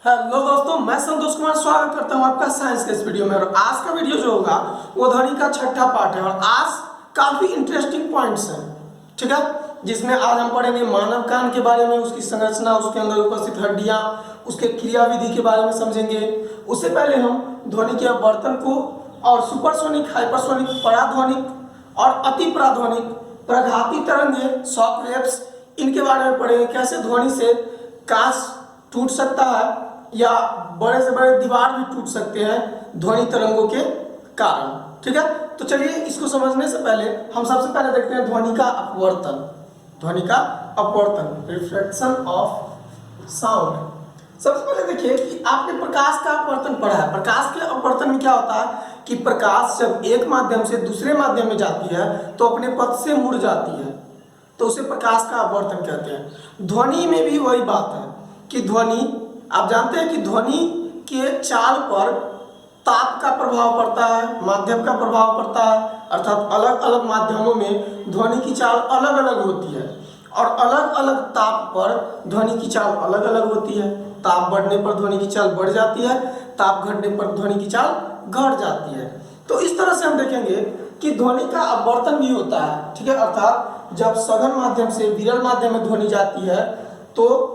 Hello दोस्तों, मैं संतोष कुमार स्वागत करता हूं आपका साइंस के इस वीडियो में। और आज का वीडियो जो होगा वो ध्वनि का छठा पार्ट है और आज काफी इंटरेस्टिंग पॉइंट्स हैं, ठीक है, जिसमें आज हम पढ़ेंगे मानव कान के बारे में, उसकी संरचना, उसके अंदर उपस्थित हड्डियां, उसके क्रिया विधि के बारे में समझेंगे। उससे पहले हम ध्वनि के अपवर्तन को और सुपरसोनिक, हाइपरसोनिक, पराध्वनिक और अति पराध्वनिक, प्रघाती तरंगे, शॉक वेव्स, इनके बारे में पढ़ेंगे। कैसे ध्वनि से कांच टूट सकता है या बड़े से बड़े दीवार भी टूट सकते हैं ध्वनि तरंगों के कारण, ठीक है। तो चलिए, इसको समझने से पहले हम सबसे पहले देखते हैं ध्वनि का अपवर्तन। ध्वनि का अपवर्तन, रिफ्लेक्शन ऑफ साउंड। सबसे पहले देखिए कि आपने प्रकाश का अपवर्तन पढ़ा है। प्रकाश के अपवर्तन में क्या होता है कि प्रकाश जब एक माध्यम से दूसरे माध्यम में जाती है तो अपने पथ से मुड़ जाती है, तो उसे प्रकाश का अपवर्तन कहते हैं। ध्वनि में भी वही बात है कि ध्वनि, आप जानते हैं कि ध्वनि के चाल पर ताप का प्रभाव पड़ता है, माध्यम का प्रभाव पड़ता है, अर्थात अलग अलग माध्यमों में ध्वनि की चाल अलग अलग होती है और अलग अलग ताप पर ध्वनि की चाल अलग अलग होती है। ताप बढ़ने पर ध्वनि की चाल बढ़ जाती है, ताप घटने पर ध्वनि की चाल घट जाती है। तो इस तरह से हम देखेंगे कि ध्वनि का अपवर्तन भी होता है, ठीक है, अर्थात जब सघन माध्यम से विरल माध्यम में ध्वनि जाती है तो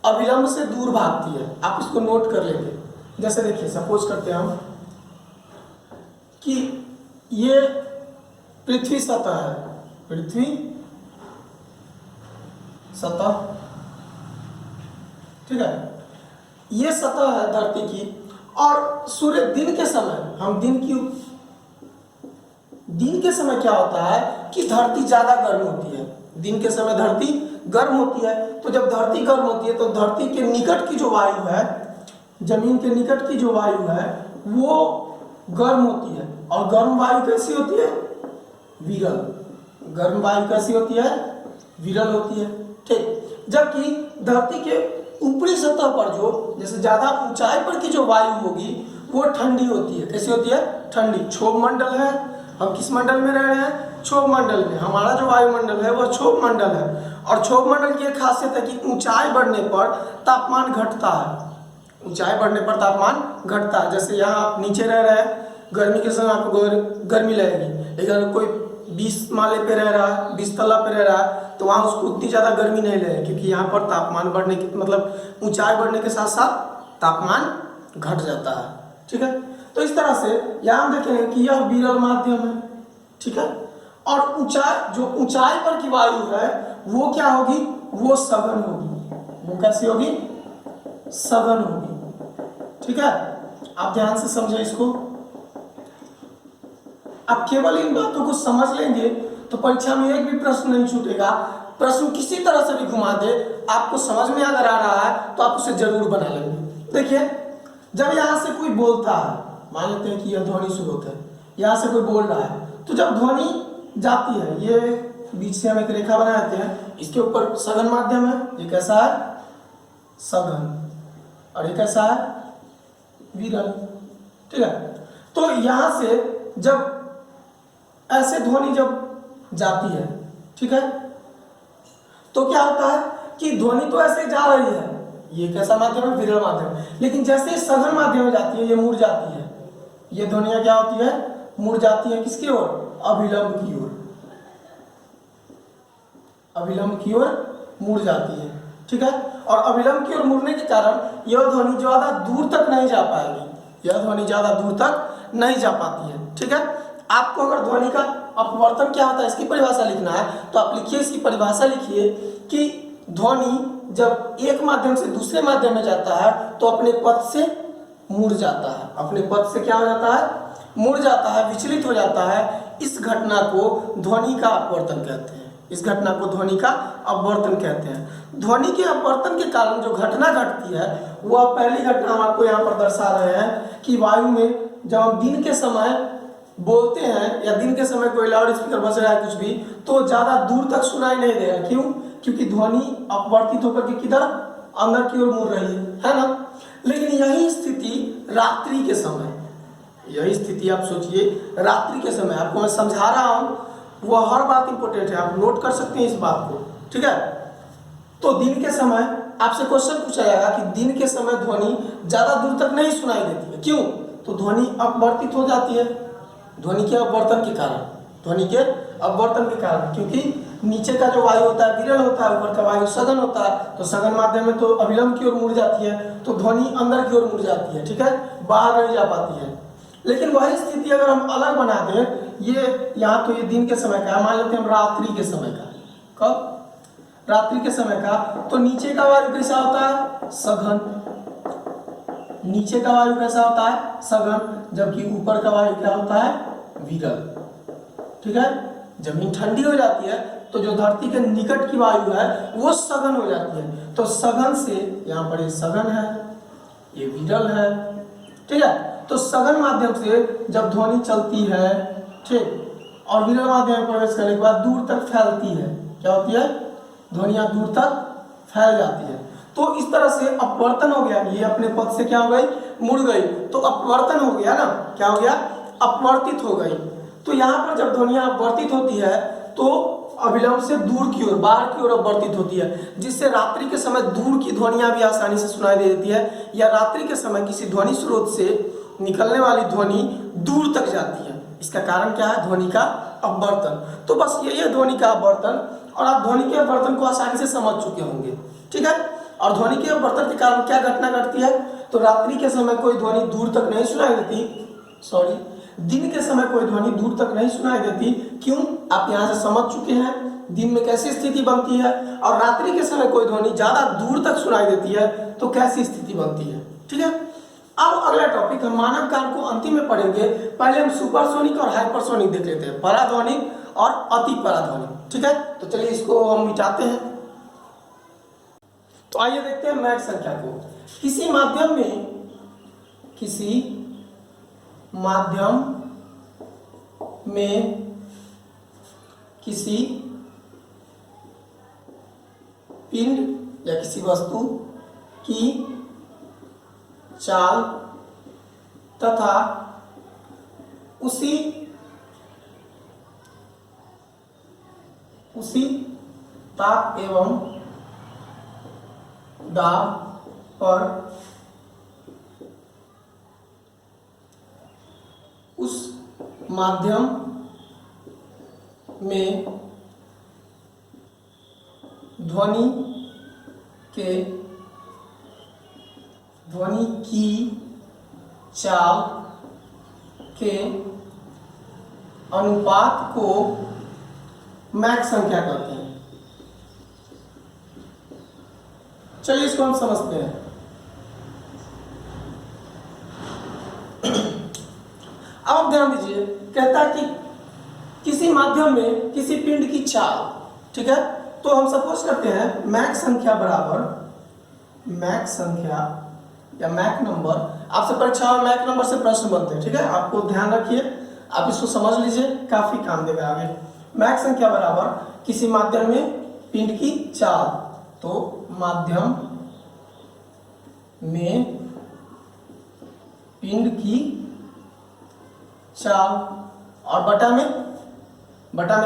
अविलंब से दूर भागती है। आप इसको नोट कर लेंगे। जैसे देखिए, सपोज करते हैं हम कि ये पृथ्वी सतह है, पृथ्वी सतह, ठीक है, ये सतह है धरती की। और सूर्य दिन के समय, हम दिन के समय क्या होता है कि धरती ज्यादा गर्म होती है। दिन के समय धरती गर्म होती है, तो जब धरती गर्म होती है तो धरती के निकट की जो वायु है, जमीन के निकट की जो वायु है, वो गर्म होती है। और गर्म वायु कैसी होती है? विरल। गर्म वायु कैसी होती है? विरल होती है, ठीक। जबकि धरती के ऊपरी सतह पर जो, जैसे ज्यादा ऊंचाई पर की जो वायु होगी वो ठंडी होती है। कैसी होती है? ठंडी। क्षोभ मंडल है, हम किस मंडल में रह रहे हैं? क्षोभ मंडल में। हमारा जो वायुमंडल है वह क्षोभ मंडल है। और क्षोभ मंडल की एक खासियत है कि ऊंचाई बढ़ने पर तापमान घटता है। ऊंचाई बढ़ने पर तापमान घटता है। जैसे यहाँ आप नीचे रह रहे हैं, गर्मी के समय आपको गर्मी लगेगी, लेकिन अगर कोई 20 माले पे रह रहा है, 20 तल्ला पे रह रहा है, तो वहाँ उसको उतनी ज़्यादा गर्मी नहीं लगेगी, क्योंकि यहाँ पर तापमान बढ़ने के, मतलब ऊंचाई बढ़ने के साथ साथ तापमान घट जाता है, ठीक है। तो इस तरह से यहाँ हम देखेंगे कि यह विरल माध्यम है, ठीक है। और ऊंचाई पर की वायु है वो क्या होगी? वो सघन होगी। वो कैसी होगी? सघन होगी, ठीक है। आप ध्यान से समझे इसको। आप केवल इन बातों को समझ लेंगे तो परीक्षा में एक भी प्रश्न नहीं छूटेगा। प्रश्न किसी तरह से भी घुमा दे, आपको समझ में अगर आ रहा है तो आप उसे जरूर बना लेंगे। देखिए, जब यहाँ से कोई बोलता है, मान लेते हैं कि यह ध्वनि स्रोत है, यहाँ से कोई बोल रहा है, तो जब ध्वनि जाती है, ये बीच से हम एक रेखा बनाते हैं, इसके ऊपर सघन माध्यम है, ये कैसा है? सघन। और ये कैसा है? विरल, ठीक है। तो यहां से जब ऐसे ध्वनि जब जाती है, ठीक है, तो क्या होता है कि ध्वनि तो ऐसे जा रही है, ये कैसा माध्यम है? विरल माध्यम। लेकिन जैसे सघन माध्यम में जाती है, ये मुड़ जाती है। ये ध्वनियां क्या होती है? मुड़ जाती है। किसकी ओर? अभिलंब की ओर। अभिलंब की ओर मुड़ जाती है, ठीक है। और अभिलंब की ओर मुड़ने के कारण यह ध्वनि ज्यादा दूर तक नहीं जा पाएगी। यह ध्वनि ज्यादा दूर तक नहीं जा पाती है, ठीक है। आपको अगर ध्वनि का अपवर्तन क्या होता है इसकी परिभाषा लिखना है तो आप लिखिए, इसकी परिभाषा लिखिए कि ध्वनि जब एक माध्यम से दूसरे माध्यम में जाता है तो अपने पथ से मुड़ जाता है। अपने पथ से क्या हो जाता है? मुड़ जाता है, विचलित हो जाता है। इस घटना को ध्वनि का अपवर्तन कहते हैं। इस घटना को ध्वनि का अपवर्तन कहते हैं। ध्वनि के अपवर्तन के कारण जो घटना घटती है वह पहली घटना हम आपको यहाँ पर दर्शा रहे हैं कि वायु में जब हम दिन के समय बोलते हैं या दिन के समय कोई लाउड स्पीकर बज रहा है कुछ भी, तो ज्यादा दूर तक सुनाई नहीं देगा। क्यों? क्योंकि ध्वनि अपवर्तित होकर के किधर? अंदर की ओर मुड़ रही है ना। लेकिन यही स्थिति रात्रि के समय, यही स्थिति आप सोचिए रात्रि के समय, आपको मैं समझा रहा हूं, वो हर बात इंपॉर्टेंट है, आप नोट कर सकते हैं इस बात को, ठीक है। तो दिन के समय आपसे क्वेश्चन पूछा जाएगा कि दिन के समय ध्वनि ज्यादा दूर तक नहीं सुनाई देती है, क्यों? तो ध्वनि अपवर्तित हो जाती है, ध्वनि के अपवर्तन के कारण, ध्वनि के अपवर्तन के कारण, क्योंकि नीचे का जो वायु होता है विरल होता है, ऊपर का वायु सघन होता है, तो सघन माध्यम में तो अविलंब की ओर मुड़ जाती है, तो ध्वनि अंदर की ओर मुड़ जाती है, ठीक है, बाहर नहीं जा पाती है। लेकिन वही स्थिति अगर हम अलग बना दें, ये यहाँ तो ये दिन के समय का है, मान लेते हैं हम रात्रि के समय का, कब? रात्रि के समय का, तो नीचे का वायु कैसा होता है? सघन, नीचे का वायु कैसा होता है? सघन, जबकि ऊपर का वायु क्या होता है? विरल, ठीक है। जमीन ठंडी हो जाती है तो जो धरती के निकट की वायु है वो सघन हो जाती है, तो सघन से यहाँ पर ये सघन है, ये विरल है, ठीक है। तो सघन माध्यम से जब ध्वनि चलती है, ठीक, और विरल माध्यम में प्रवेश करने के बाद दूर तक फैलती है, क्या होती है? ध्वनियां दूर तक फैल जाती है। तो इस तरह से अपवर्तन हो गया, ये अपने पद से क्या हो गई? मुड़ गई, तो अपवर्तन हो गया ना, क्या हो गया? अपवर्तित हो गई। तो यहाँ पर जब ध्वनियां अपवर्तित होती है तो अविलंब से दूर की ओर, बाहर की ओर अपवर्तित होती है, जिससे रात्रि के समय दूर की ध्वनियां भी आसानी से सुनाई दे देती है, या रात्रि के समय किसी ध्वनि स्रोत से निकलने वाली ध्वनि दूर तक जाती है। इसका कारण क्या है? ध्वनि का अपवर्तन। तो बस यही है ध्वनि का अपवर्तन, और आप ध्वनि के अपवर्तन को आसानी से समझ चुके होंगे, ठीक है। और ध्वनि के अपवर्तन के कारण क्या घटना घटती है? तो रात्रि के समय कोई ध्वनि दूर तक नहीं सुनाई देती, सॉरी, दिन के समय कोई ध्वनि दूर तक नहीं सुनाई देती, क्यों? आप यहाँ से समझ चुके हैं दिन में कैसी स्थिति बनती है, और रात्रि के समय कोई ध्वनि ज्यादा दूर तक सुनाई देती है तो कैसी स्थिति बनती है, ठीक है। अब अगला टॉपिक हम मानव कान को अंतिम में पढ़ेंगे। पहले हम सुपरसोनिक और हाइपरसोनिक देख लेते हैं, पराध्वनिक और अति पराध्वनिक, ठीक है। तो चलिए इसको हम मिटाते हैं। तो आइए देखते हैं मैक संख्या को। किसी माध्यम में किसी पिंड या किसी वस्तु की चाल तथा उसी ताप एवं दाब पर उस माध्यम में ध्वनि की चाल के अनुपात को मैक संख्या कहते हैं। चलिए इसको हम समझते हैं। अब आप ध्यान दीजिए, कहता है कि किसी माध्यम में किसी पिंड की चाल, ठीक है। तो हम सपोज करते हैं मैक संख्या बराबर मैक संख्या या मैक नंबर। आपसे परीक्षा में मैक नंबर से प्रश्न बनते हैं, ठीक है। आपको ध्यान रखिए, आप इसको समझ लीजिए, काफी काम देगा आगे। मैक संख्या बराबर किसी माध्यम में पिंड की चाल, तो माध्यम में पिंड की चाल, और बटा में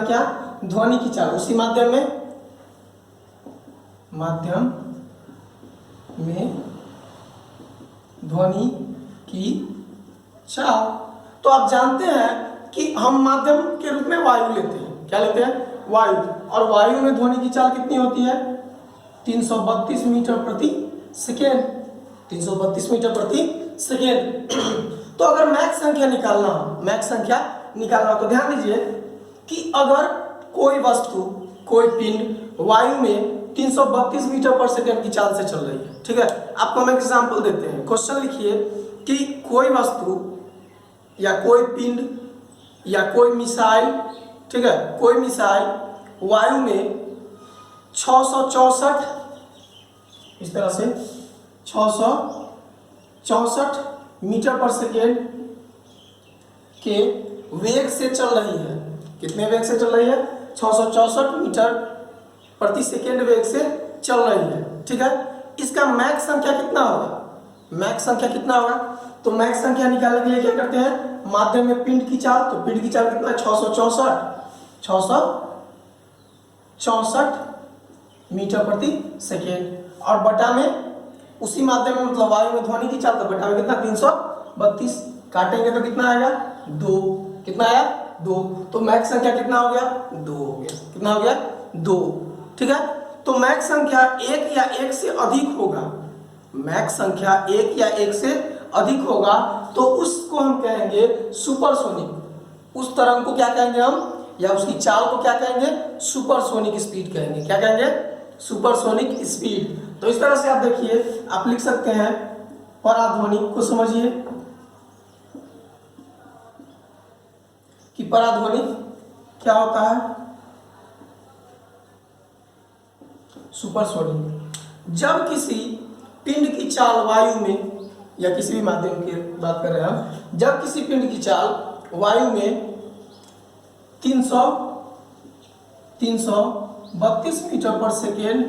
क्या? ध्वनि की चाल। उसी माध्यम में ध्वनि की चाल। तो आप जानते हैं कि हम माध्यम के रूप में वायु लेते हैं। क्या लेते हैं? वायु। और वायु में ध्वनि की चाल कितनी होती है? 332 मीटर प्रति सेकेंड। 332 मीटर प्रति सेकेंड। तो अगर मैक संख्या निकालना हो तो ध्यान दीजिए कि अगर कोई वस्तु, कोई पिंड वायु में 332 मीटर पर सेकेंड की चाल से चल रही है, ठीक है। आपको हम एग्जांपल देते हैं। क्वेश्चन लिखिए कि कोई वस्तु या कोई पिंड या कोई मिसाइल, ठीक है, कोई मिसाइल वायु में 664, इस तरह से 664 मीटर पर सेकेंड के वेग से चल रही है। कितने वेग से चल रही है? 664 मीटर प्रति सेकेंड वेग से चल रही है, ठीक है। इसका मैक संख्या कितना होगा? मैक संख्या कितना होगा? तो मैक संख्या निकालने के लिए क्या करते हैं? माध्यम में पिंड की चाल, तो पिंड की चाल कितना है? 664 मीटर प्रति सेकेंड, और बटा में उसी माध्यम में मतलब वायु में ध्वनि की चाल, तो बटा में कितना 332, काटेंगे तो कितना आएगा 2, कितना आया 2, तो मैक संख्या कितना हो गया 2 हो गया, कितना हो गया 2, ठीक है। तो मैक संख्या 1 या 1 से अधिक होगा, मैक संख्या 1 या 1 से अधिक होगा तो उसको हम कहेंगे सुपरसोनिक, उस तरंग को क्या कहेंगे हम, या उसकी चाल को क्या कहेंगे सुपरसोनिक स्पीड कहेंगे, क्या कहेंगे सुपरसोनिक स्पीड। तो इस तरह से आप देखिए आप लिख सकते हैं पराध्वनिक को, समझिए कि पराध्वनिक क्या होता है सुपरसोनिक। जब किसी पिंड की चाल वायु में, या किसी भी माध्यम की बात कर रहे हैं हम, जब किसी पिंड की चाल वायु में 332 मीटर पर सेकेंड,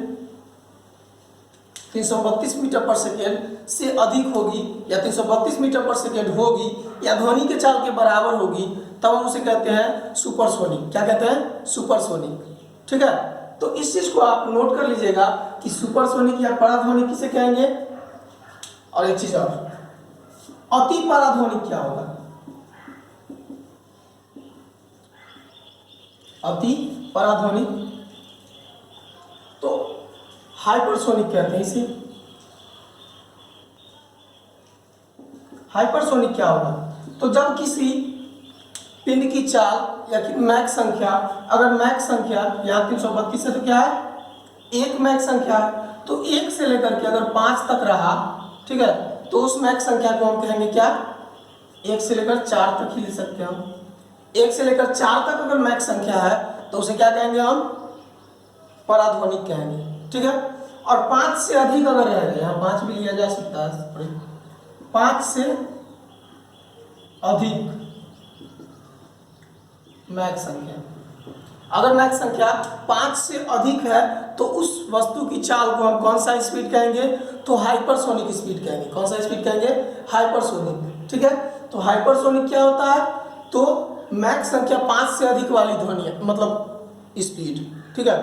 332 मीटर पर सेकेंड से अधिक होगी, या 332 मीटर पर सेकेंड होगी, या ध्वनि के चाल के बराबर होगी, तब हम उसे कहते हैं सुपरसोनिक। क्या कहते हैं सुपरसोनिक, ठीक है। तो इस चीज को आप नोट कर लीजिएगा कि सुपरसोनिक या पराध्वनिक किसे कहेंगे। और एक चीज और, अति पराध्वनिक क्या होगा, अति पराध्वनिक तो हाइपरसोनिक कहते हैं इसे। हाइपरसोनिक क्या होगा, तो जब किसी पिंड की चाल या मैक संख्या, अगर मैक संख्या यहाँ 332 है तो क्या है एक मैक संख्या है, तो 1 से लेकर के अगर 5 तक रहा, ठीक है, तो उस मैक संख्या को हम कहेंगे क्या 1 से लेकर 4 तक ही ले सकते हैं हम। 1 से लेकर 4 तक अगर मैक संख्या है तो उसे क्या कहेंगे हम पराध्वनिक कहेंगे, ठीक है। और 5 से अधिक अगर रहेगा, यहाँ 5 भी लिया जा सकता है, 5 से अधिक मैक संख्या, अगर मैक संख्या 5 से अधिक है तो उस वस्तु की चाल को हम कौन सा स्पीड कहेंगे, तो हाइपरसोनिक स्पीड कहेंगे। कौन सा स्पीड कहेंगे हाइपरसोनिक, ठीक है। तो हाइपरसोनिक क्या होता है, तो मैक संख्या 5 से अधिक वाली ध्वनि मतलब स्पीड, ठीक है।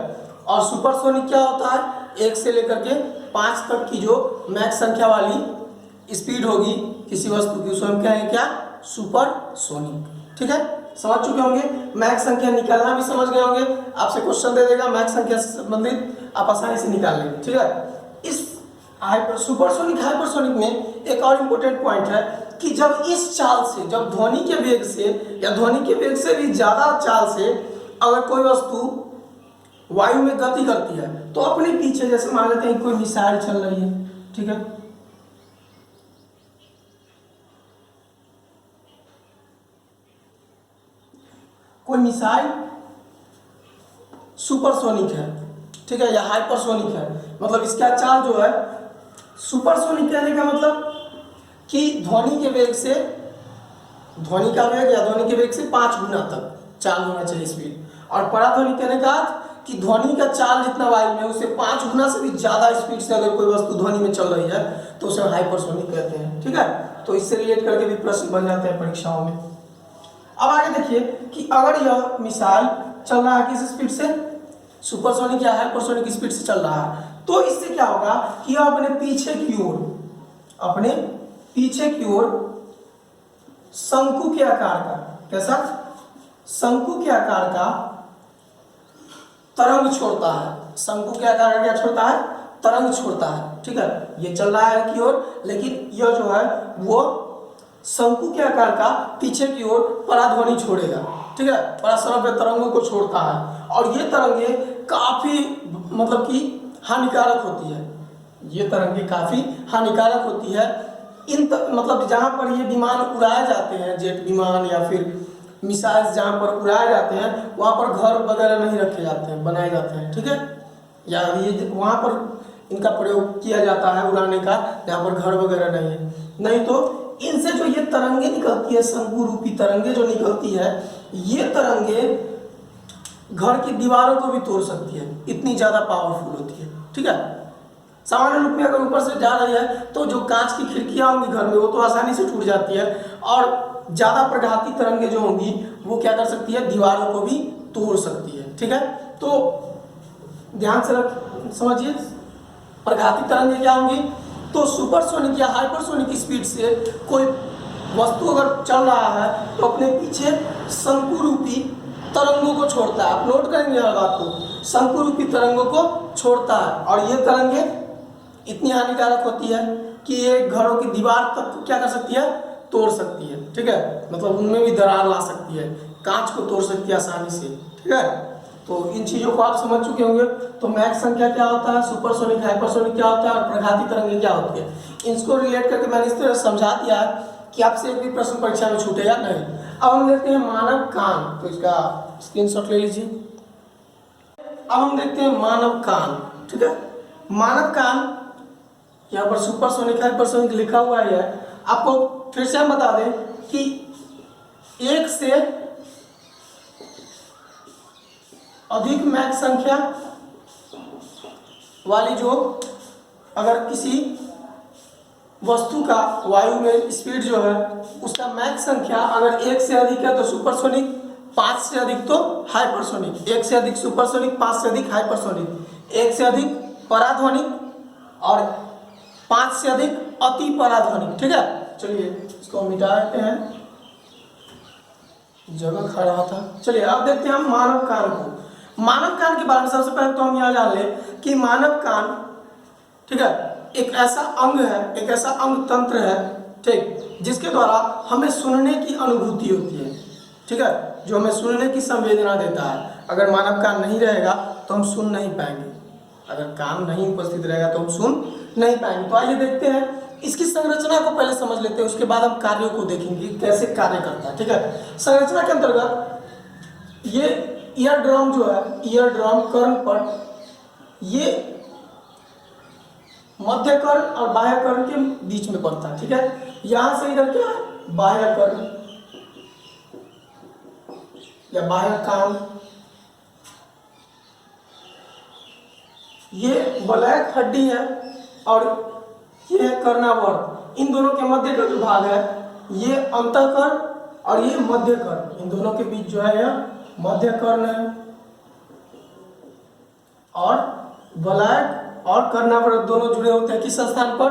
और सुपरसोनिक क्या होता है 1 से लेकर के 5 तक की जो मैक संख्या वाली स्पीड होगी किसी वस्तु की, उसको हम कहेंगे क्या सुपरसोनिक, ठीक है। समझ चुके होंगे, मैक संख्या निकालना भी समझ गए होंगे, आपसे क्वेश्चन दे देगा मैक संख्या से संबंधित, आप आसानी से निकाल लेंगे, ठीक है। इस सुपरसोनिक हाइपरसोनिक में एक और इम्पोर्टेंट पॉइंट है कि जब इस चाल से, जब ध्वनि के वेग से या ध्वनि के वेग से भी ज्यादा चाल से अगर कोई वस्तु वायु में गति करती है तो अपने पीछे, जैसे मान लेते हैं कोई मिसाइल चल रही है, ठीक है, कोई मिसाइल सुपरसोनिक है, ठीक है, या हाइपरसोनिक है, मतलब इसका चाल जो है सुपरसोनिक कहने का मतलब कि ध्वनि के वेग से, ध्वनि का वेग या ध्वनि के वेग से 5 गुना तक चाल होना चाहिए स्पीड। और पराध्वनिक कहने का कि ध्वनि का चाल जितना वायु में उससे 5 गुना से भी ज्यादा स्पीड से अगर कोई वस्तु ध्वनि में चल रही है तो उसे हाइपरसोनिक कहते हैं, ठीक है। तो इससे रिलेट करके भी प्रश्न बन जाते हैं परीक्षाओं में। अब आगे देखिए कि अगर यह मिसाइल चल रहा है किस स्पीड से, सुपरसोनिक या हाइपरसोनिक स्पीड से चल रहा है, तो इससे क्या होगा कि यह अपने पीछे की ओर, अपने पीछे की ओर शंकु के आकार का, कैसा शंकु के आकार का तरंग छोड़ता है। शंकु के आकार का क्या छोड़ता है, तरंग छोड़ता है, ठीक है। ये चल रहा है की ओर, लेकिन यह जो है वो शंकु के आकार का पीछे की ओर पराध्वनि छोड़ेगा, ठीक है, पराश्रव्य तरंगों को छोड़ता है। और ये तरंगे काफी मतलब कि हानिकारक होती है, ये तरंगे काफी हानिकारक होती है। मतलब जहाँ पर ये विमान उड़ाए जाते हैं, जेट विमान या फिर मिसाइल्स जहाँ पर उड़ाए जाते हैं वहाँ पर घर वगैरह नहीं रखे जाते हैं, बनाए जाते हैं, ठीक है, या ये वहाँ पर इनका प्रयोग किया जाता है उड़ाने का जहाँ पर घर वगैरह नहीं है। नहीं तो इनसे जो ये तरंगे निकलती है, शंकु रूपी तरंगे जो निकलती है, ये तरंगे घर की दीवारों को भी तोड़ सकती है, इतनी ज़्यादा पावरफुल होती है, ठीक है। सामान्य रूप में अगर ऊपर से जा रही है तो जो कांच की खिड़कियाँ होंगी घर में वो तो आसानी से टूट जाती है, और ज़्यादा प्रघाती तरंगे जो होंगी वो क्या कर सकती है, दीवारों को भी तोड़ सकती है, ठीक है। तो ध्यान से समझिए प्रघाती तरंगें क्या होंगी, तो सुपरसोनिक या हाइपरसोनिक स्पीड से कोई वस्तु अगर चल रहा है तो अपने पीछे शंकु रूपी तरंगों को छोड़ता है। आप नोट करेंगे हर बात को, शंकु रूपी तरंगों को छोड़ता है और ये तरंगें इतनी हानिकारक होती है कि ये घरों की दीवार तक को क्या कर सकती है, तोड़ सकती है। ठीक है, मतलब उनमें भी दरार ला सकती है, कांच को तोड़ सकती है आसानी से। ठीक है, तो इन चीज़ों को आप समझ चुके होंगे। तो मैक संख्या क्या होता है, सुपरसोनिक हाइपरसोनिक क्या होता है और प्रघाती तरंगें क्या होती है, इसको रिलेट करके मैंने इस तरह समझा दिया है कि आपसे एक भी प्रश्न परीक्षा में छूटेगा नहीं। अब हम देखते हैं मानव कान, तो इसका स्क्रीनशॉट ले लीजिए। अब हम देखते हैं मानव कान। ठीक है, मानव कान यहाँ पर सुपरसोनिक हाइपरसोनिक लिखा हुआ है। आपको फिर से हम बता दें कि एक से अधिक मैक संख्या वाली जो अगर किसी वस्तु का वायु में स्पीड जो है उसका मैक संख्या अगर एक से अधिक है तो सुपरसोनिक, 5 से अधिक तो हाइपरसोनिक। एक से अधिक सुपरसोनिक, 5 से अधिक हाइपरसोनिक, एक से अधिक पराध्वनिक और 5 से अधिक अति पराध्वनिक। ठीक है, चलिए इसको मिटा देते हैं, जगह खड़ा था। चलिए अब देखते हैं हम मानव कान को। मानव कान के बारे में सबसे पहले तो हम यह जान लें कि मानव कान, ठीक है, एक ऐसा अंग है, एक ऐसा अंग तंत्र है, ठीक, जिसके द्वारा हमें सुनने की अनुभूति होती है। ठीक है, जो हमें सुनने की संवेदना देता है। अगर मानव कान नहीं रहेगा तो हम सुन नहीं पाएंगे, अगर कान नहीं उपस्थित रहेगा तो हम सुन नहीं पाएंगे। तो आइए देखते हैं, इसकी संरचना को पहले समझ लेते हैं, उसके बाद हम कार्यों को देखेंगे कैसे कार्य करता है। ठीक है, संरचना के अंतर्गत ये ईयर ड्रम जो है, ईयर ड्रम कर्णपट, ये मध्य कर्ण और बाह्य कर्ण के बीच में पड़ता है। ठीक है, यहां से इधर क्या है, बाह्य कर्ण या बाह्य कान, ये ब्लैक हड्डी है और ये है कर्णावर्त। इन दोनों के मध्य का जो भाग है ये अंतःकर्ण और ये मध्य कर्ण, इन दोनों के बीच जो है यह मध्य कर्ण है। और ब्लैक और कर्णावर्त दोनों जुड़े होते हैं किस स्थान पर,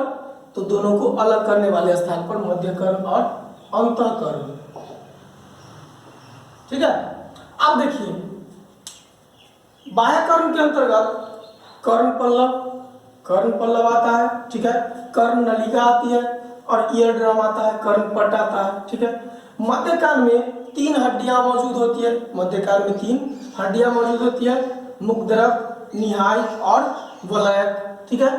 तो दोनों को अलग करने वाले स्थान पर मध्य कर्ण और अंतःकर्ण। ठीक है, अब देखिए बाह्य कर्ण के अंतर्गत कर्ण पल्लव, कर्ण पल्लव आता है। ठीक है, कर्ण नलिका आती है और ईयर ड्रम आता है, कर्णपट आता है। ठीक है, मध्य कान में 3 हड्डियां मौजूद होती है, मध्य कान में 3 हड्डियां मौजूद होती है, मुखद्रक, निहाय और वलयक। ठीक है,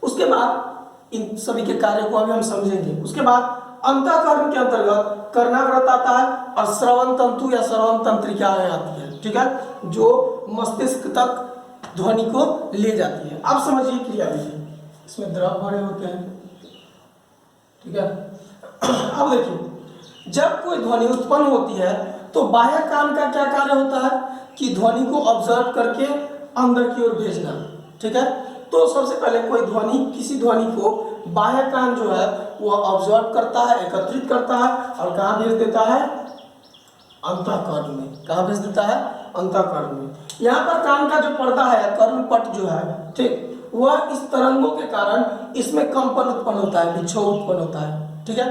उसके बाद इन सभी के कार्यों को अभी हम समझेंगे। उसके बाद अंतःकर्ण के अंतर्गत कर्णावृत आता है और श्रवण तंतु या श्रवण तंत्रिकाएं आती है। ठीक है, जो मस्तिष्क तक ध्वनि को ले जाती है। अब समझिए क्रिया विधि, इसमें द्रव भरे होते हैं। ठीक है, अब देखिए जब कोई ध्वनि उत्पन्न होती है तो बाह्य कान का क्या कार्य होता है कि ध्वनि को ऑब्जर्व करके अंदर की ओर भेजना। ठीक है, तो सबसे पहले कोई ध्वनि, किसी ध्वनि को बाह्य कान जो है वह ऑब्जर्व करता है, एकत्रित करता है और कहाँ भेज देता है, अंतःकर्ण में। कहाँ भेज देता है, अंतःकर्ण में। यहाँ पर कान का जो पर्दा है, कर्णपट जो है, ठीक, वह इस तरंगों के कारण इसमें कंपन उत्पन्न होता है, विक्षोभ उत्पन्न होता है। ठीक है,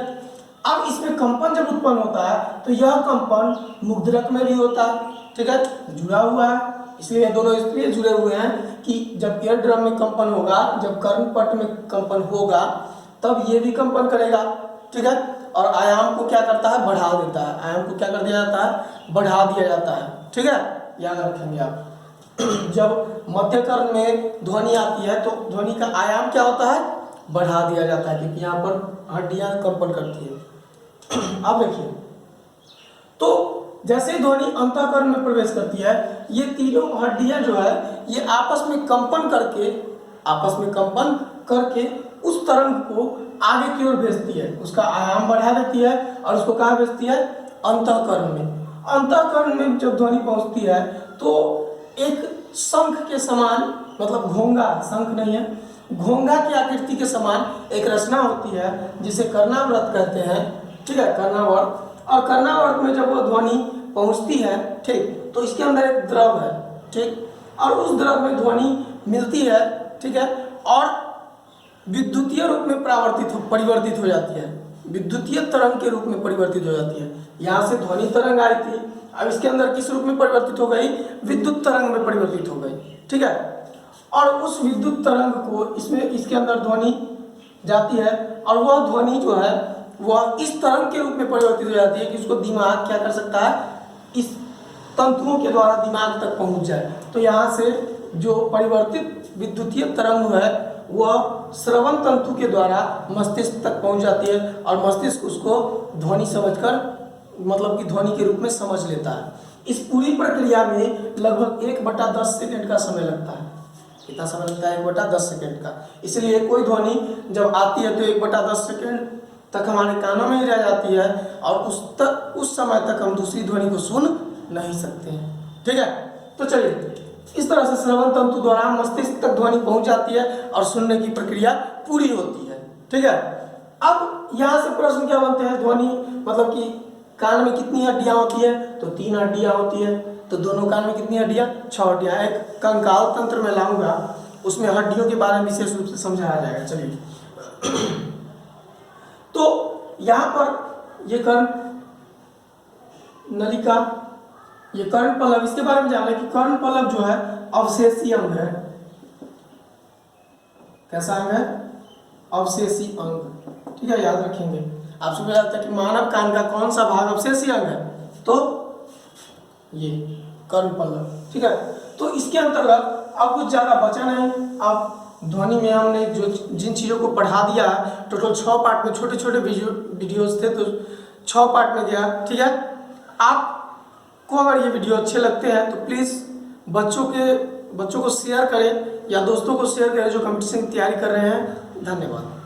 अब इसमें कंपन जब उत्पन्न होता है तो यह कंपन मुखद्रक में भी होता है। ठीक है, जुड़ा हुआ है, इसलिए दोनों इसलिए जुड़े हुए हैं कि जब ईयर ड्रम में कंपन होगा, जब कर्णपट में कंपन होगा तब ये भी कंपन करेगा। ठीक है, और आयाम को क्या करता है, बढ़ा देता है। आयाम को क्या कर दिया जाता है, बढ़ा दिया जाता है। ठीक है, याद रखेंगे आप। जब मध्य कर्ण में ध्वनि आती है तो ध्वनि का आयाम क्या होता है, बढ़ा दिया जाता है, क्योंकि यहाँ पर हड्डियां कंपन करती है। अब देखिए, तो जैसे ही ध्वनि अंतःकर्ण में प्रवेश करती है, ये तीनों हड्डियां जो है ये आपस में कंपन करके उस तरंग को आगे की ओर भेजती है, उसका आयाम बढ़ा देती है और उसको कहाँ भेजती है, अंतःकर्ण में। अंतःकर्ण में जब ध्वनि पहुंचती है तो एक शंख के समान, मतलब घोंगा, शंख नहीं है, घोंगा की आकृति के समान एक रचना होती है जिसे कर्णावृत कहते हैं। ठीक है, कर्णावर्त। और कर्णावर्त में जब वो ध्वनि पहुंचती है, ठीक, तो इसके अंदर एक द्रव है। ठीक, और उस द्रव में ध्वनि मिलती है, ठीक है, और विद्युतीय रूप में परिवर्तित हो जाती है, विद्युतीय तरंग के रूप में परिवर्तित हो जाती है। यहाँ से ध्वनि तरंग आई थी, अब इसके अंदर किस रूप में परिवर्तित हो गई, विद्युत तरंग में परिवर्तित हो गई, ठीक है। और उस विद्युत तरंग को इसके अंदर ध्वनि जाती है और वह ध्वनि जो है वह इस तरंग के रूप में परिवर्तित हो जाती है कि उसको दिमाग क्या कर सकता है, इस तंतुओं के द्वारा दिमाग तक पहुंच जाए। तो यहाँ से जो परिवर्तित विद्युतीय तरंग है वह श्रवण तंतु के द्वारा मस्तिष्क तक पहुंच जाती है और मस्तिष्क उसको ध्वनि समझकर, मतलब कि ध्वनि के रूप में समझ लेता है। इस पूरी प्रक्रिया में लगभग 1/10 सेकंड का समय लगता है। कितना समय लगता है? 1/10 सेकंड का। इसलिए कोई ध्वनि जब आती है तो 1/10 सेकंड तक हमारे कानों में ही रह जाती है और उस समय तक हम दूसरी ध्वनि को सुन नहीं सकते हैं, ठीक है। तो चलिए, इस तरह से श्रवण तंतु द्वारा मस्तिष्क तक ध्वनि पहुंच जाती है और सुनने की प्रक्रिया पूरी होती है, ठीक है। अब यहाँ से प्रश्न क्या बनते हैं, ध्वनि मतलब कि कान में कितनी हड्डियां होती है, तो 3 हड्डियां होती है। तो दोनों कान में कितनी हड्डियां, 6 हड्डियां। एक कंकाल तंत्र में लाऊंगा, उसमें हड्डियों के बारे में विशेष रूप से समझाया जाएगा। चलिए, तो यहाँ पर ये कर्ण नलिका, ये कर्ण पल्लव, इसके बारे में जाना कि कर्ण पल्लव जो है अवशेषी अंग है। कैसा अंग है? अवशेषी अंग, ठीक है, याद रखेंगे। आपसे पूछा जाता है कि मानव कान का कौन सा भाग अवशेषी अंग है, तो ये कर्ण पल्लव, ठीक है। तो इसके अंतर्गत अब कुछ ज़्यादा बचा नहीं। अब ध्वनि में हमने जो जिन चीज़ों को पढ़ा दिया, टोटल 6 पार्ट में, छोटे छोटे वीडियोस थे, तो 6 पार्ट में गया, ठीक है। आपको अगर ये वीडियो अच्छे लगते हैं तो प्लीज़ बच्चों को शेयर करें या दोस्तों को शेयर करें जो कंपटीशन की तैयारी कर रहे हैं। धन्यवाद।